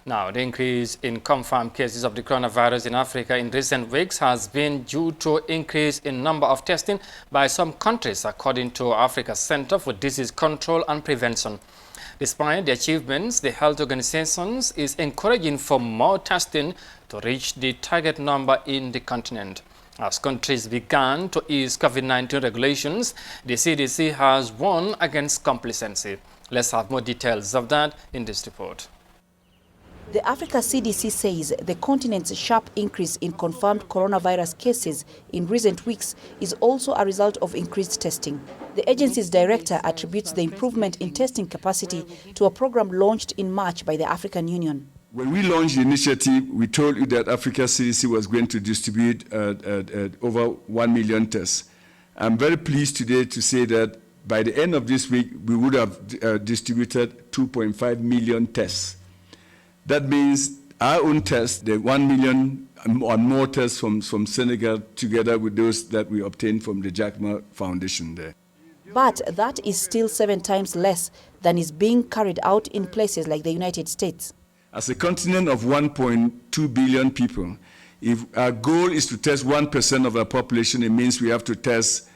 Now, the increase in confirmed cases of the coronavirus in Africa in recent weeks has been due to increase in number of testing by some countries, according to Africa's Center for Disease Control and Prevention. Despite the achievements, the health organizations is encouraging for more testing to reach the target number in the continent. As countries began to ease COVID-19 regulations, the CDC has warned against complacency. Let's have more details of that in this report. The Africa CDC says the continent's sharp increase in confirmed coronavirus cases in recent weeks is also a result of increased testing. The agency's director attributes the improvement in testing capacity to a program launched in March by the African Union. When we launched the initiative, we told you that Africa CDC was going to distribute over 1 million tests. I'm very pleased today to say that by the end of this week, we would have distributed 2.5 million tests. That means our own tests, the 1 million or more tests from Senegal, together with those that we obtained from the Jack Ma Foundation there. But that is still 7 times less than is being carried out in places like the United States. As a continent of 1.2 billion people, if our goal is to test 1% of our population, it means we have to test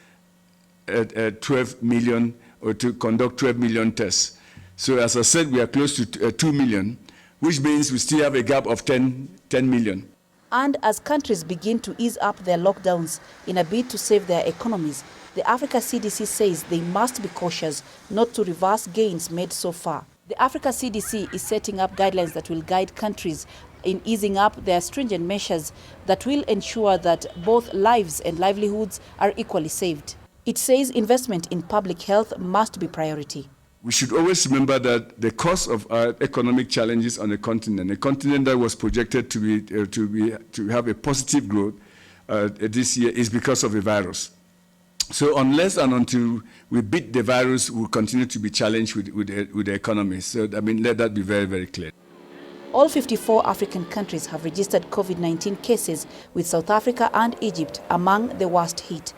12 million or to conduct 12 million tests. So as I said, we are close to 2 million. Which means we still have a gap of 10 million. And as countries begin to ease up their lockdowns in a bid to save their economies, the Africa CDC says they must be cautious not to reverse gains made so far. The Africa CDC is setting up guidelines that will guide countries in easing up their stringent measures that will ensure that both lives and livelihoods are equally saved. It says investment in public health must be priority. We should always remember that the cause of our economic challenges on a continent that was projected to have a positive growth this year, is because of the virus. So unless and until we beat the virus, we'll continue to be challenged with the economy. So I mean, let that be very, very clear. All 54 African countries have registered COVID-19 cases, with South Africa and Egypt among the worst hit.